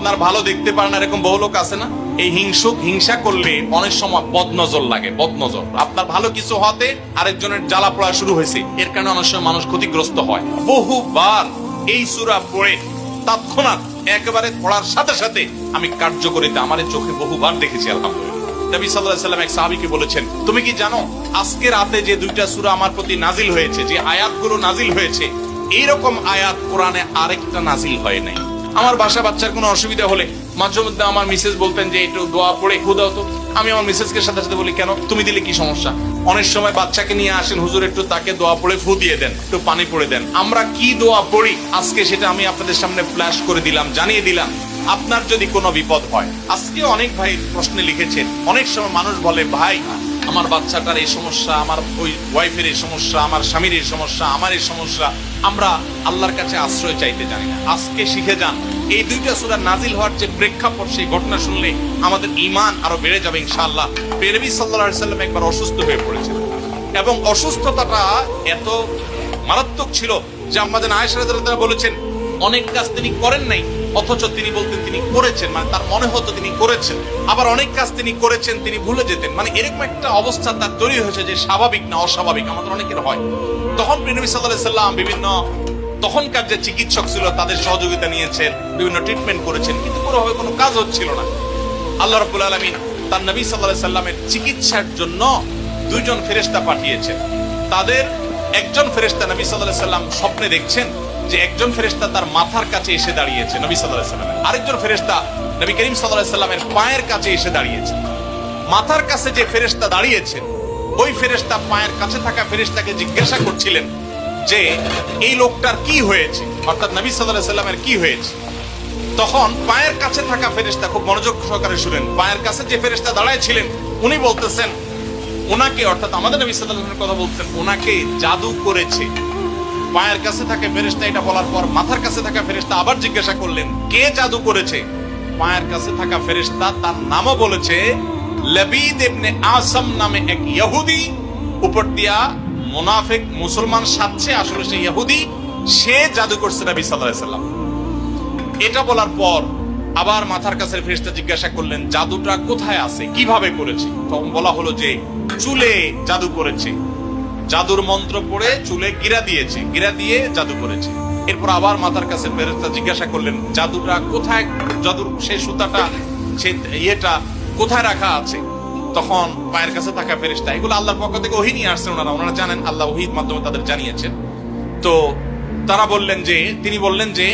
আপনার ভালো দেখতে পারেন এরকম বহু লোক আছে না? এই হিংসা করলে অনেক সময় বদনজর লাগে, বদনজর। আপনার ভালো কিছু হতে আরেকজনের জ্বালা পড়া শুরু হয়েছে, এর কারণে অনেক সময় মানুষ ক্ষতিগ্রস্ত হয়। বহুবার এই সূরা পড়ে তৎক্ষণাৎ একেবারে পড়ার সাথে সাথে আমি কার্যকরিতা আমার চোখে বহুবার দেখেছি। আলহামদুলিল্লাহ। নবী সাল্লাল্লাহু আলাইহি ওয়াসাল্লাম এক সাহাবীকে বলেছেন, তুমি কি জানো আজকে রাতে যে দুইটা সূরা আমার প্রতি নাজিল হয়েছে, যে আয়াতগুলো নাজিল হয়েছে, এইরকম আয়াত কোরআনে আরেকটা নাজিল হয় নাই। আমার বাসা বাচ্চার কোনো অসুবিধা হলে মাঝে মধ্যে আমার মিসেস বলতেন যে একটু দোয়া পড়ে খু দাও তো। আমি আমার মিসেসকে সাথে সাথে বলি, কেন, তুমি দিলে কি সমস্যা? অনেক সময় বাচ্চাকে নিয়ে আসেন, হুজুর একটু তাকে দোয়া পড়ে ফু দিয়ে দেন, একটু পানি পড়ে দেন। আমরা কি দোয়া পড়ি আজকে সেটা আমি আপনাদের সামনে ফ্ল্যাশ করে দিলাম, জানিয়ে দিলাম। আপনার যদি কোনো বিপদ হয়, আজকে অনেক ভাই প্রশ্নে লিখেছেন, অনেক সময় মানুষ বলে, ভাই আমার বাচ্চাটার এই সমস্যা, আমার ওই ওয়াইফের এই সমস্যা, আমার স্বামীর এই সমস্যা, আমার এই সমস্যা, আমরা আল্লাহর কাছে আশ্রয় চাইতে জানি না। আজকে শিখে যান, এই দুইটা সূরা নাজিল হওয়ার যে প্রেক্ষাপট, সেই ঘটনা শুনলে আমাদের ঈমান আরো বেড়ে যাবে ইনশাআল্লাহ। নবী সাল্লাল্লাহু আলাইহি ওয়াসাল্লাম একবার অসুস্থ হয়ে পড়েছিলেন এবং অসুস্থতাটা এত মারাত্মক ছিল যে আমাদের আয়েশা রাদিয়াল্লাহু আনহা বলেছেন, অনেক কাজ তিনি করেন নাই অথচ তিনি বলতেন তিনি করেছেন, মানে তার মনে হতো তিনি করেছেন। আবার অনেক কাজ তিনি করেছেন তিনি ভুলে যেতেন, মানে এরকম একটা অবস্থা তার তৈরি হয়েছে যে স্বাভাবিক না অস্বাভাবিক, আমাদের অনেকের হয়। তখন নবী সাল্লাল্লাহু আলাইহি ওয়াসাল্লাম বিভিন্ন তখনকার যে চিকিৎসক ছিল তাদের সহযোগিতা নিয়েছেন, বিভিন্ন ট্রিটমেন্ট করেছেন, কিন্তু কোনোভাবে কোনো কাজ হচ্ছিল না। আল্লাহ রাব্বুল আলামিন তার নবী সাল্লাল্লাহু আলাইহি ওয়াসাল্লামের চিকিৎসার জন্য দুইজন ফেরেশতা পাঠিয়েছেন। তাদের একজন ফেরেশতা নবী সাল্লাল্লাহু আলাইহি ওয়াসাল্লাম স্বপ্নে দেখছেন যে একজন ফেরেশতা তার মাথার কাছে এসে দাঁড়িয়েছে নবী সাল্লাল্লাহু আলাইহি ওয়াসাল্লাম, আরেকজন ফেরেশতা নবী করিম সাল্লাল্লাহু আলাইহি ওয়াসাল্লামের পায়ের কাছে এসে দাঁড়িয়েছে। মাথার কাছে যে ফেরেশতা দাঁড়িয়েছে, ওই ফেরেশতা পায়ের কাছে থাকা ফেরেশতাকে জিজ্ঞাসা করছিলেন যে এই লোকটার কি হয়েছে, অর্থাৎ নবী সাল্লাল্লাহু আলাইহি ওয়াসাল্লামের কি হয়েছে। তখন পায়ের কাছে থাকা ফেরেশতা খুব মনোযোগ সহকারে শুনেন, পায়ের কাছে যে ফেরেশতা দাঁড়ায় ছিলেন উনি বলতেছেন, ওনাকে, অর্থাৎ আমাদের নবী সাল্লাল্লাহু আলাইহি ওয়াসাল্লামের কথা বলছেন, ওনাকে জাদু করেছে। পায়ের কাছে থাকা ফেরেশতা এটা বলার পর মাথার কাছে থাকা ফেরেশতা আবার জিজ্ঞাসা করলেন, কে জাদু করেছে? পায়ের কাছে থাকা ফেরেশতা তার নামও বলেছে, লবিদ ইবনে আসাম নামে এক ইহুদি, উপর দিয়া মুনাফিক মুসলমান সাজছে, আসলে সে ইহুদি, সে জাদু করছে নবী সাল্লাল্লাহু আলাইহি ওয়াসাল্লাম। এটা বলার পর আবার মাথার কাছে ফেরেশতা জিজ্ঞাসা করলেন, জাদুটা কোথায় আছে, কিভাবে করেছে? তখন বলা হলো যে চুলে জাদু করেছে, জাদুর মন্ত্র পড়ে চুলে গিরা দিয়েছে, গিরা দিয়ে জাদু করেছে। এরপর আবার মাথার কাছে ফেরেশতা জিজ্ঞাসা করলেন, জাদুটা কোথায়, জাদুর সেই সুতাটা, সেই ইয়েটা কোথায় রাখা আছে? তখন পায়ের কাছে থাকা ফেরেশতা, এগুলো আল্লাহর পক্ষ থেকে ওহী নিয়ে আসছেন, ওনারা জানেন, আল্লাহ ওহীর মাধ্যমে তাদের জানিয়েছেন। তো তারা বললেন যে, তিনি বললেন যে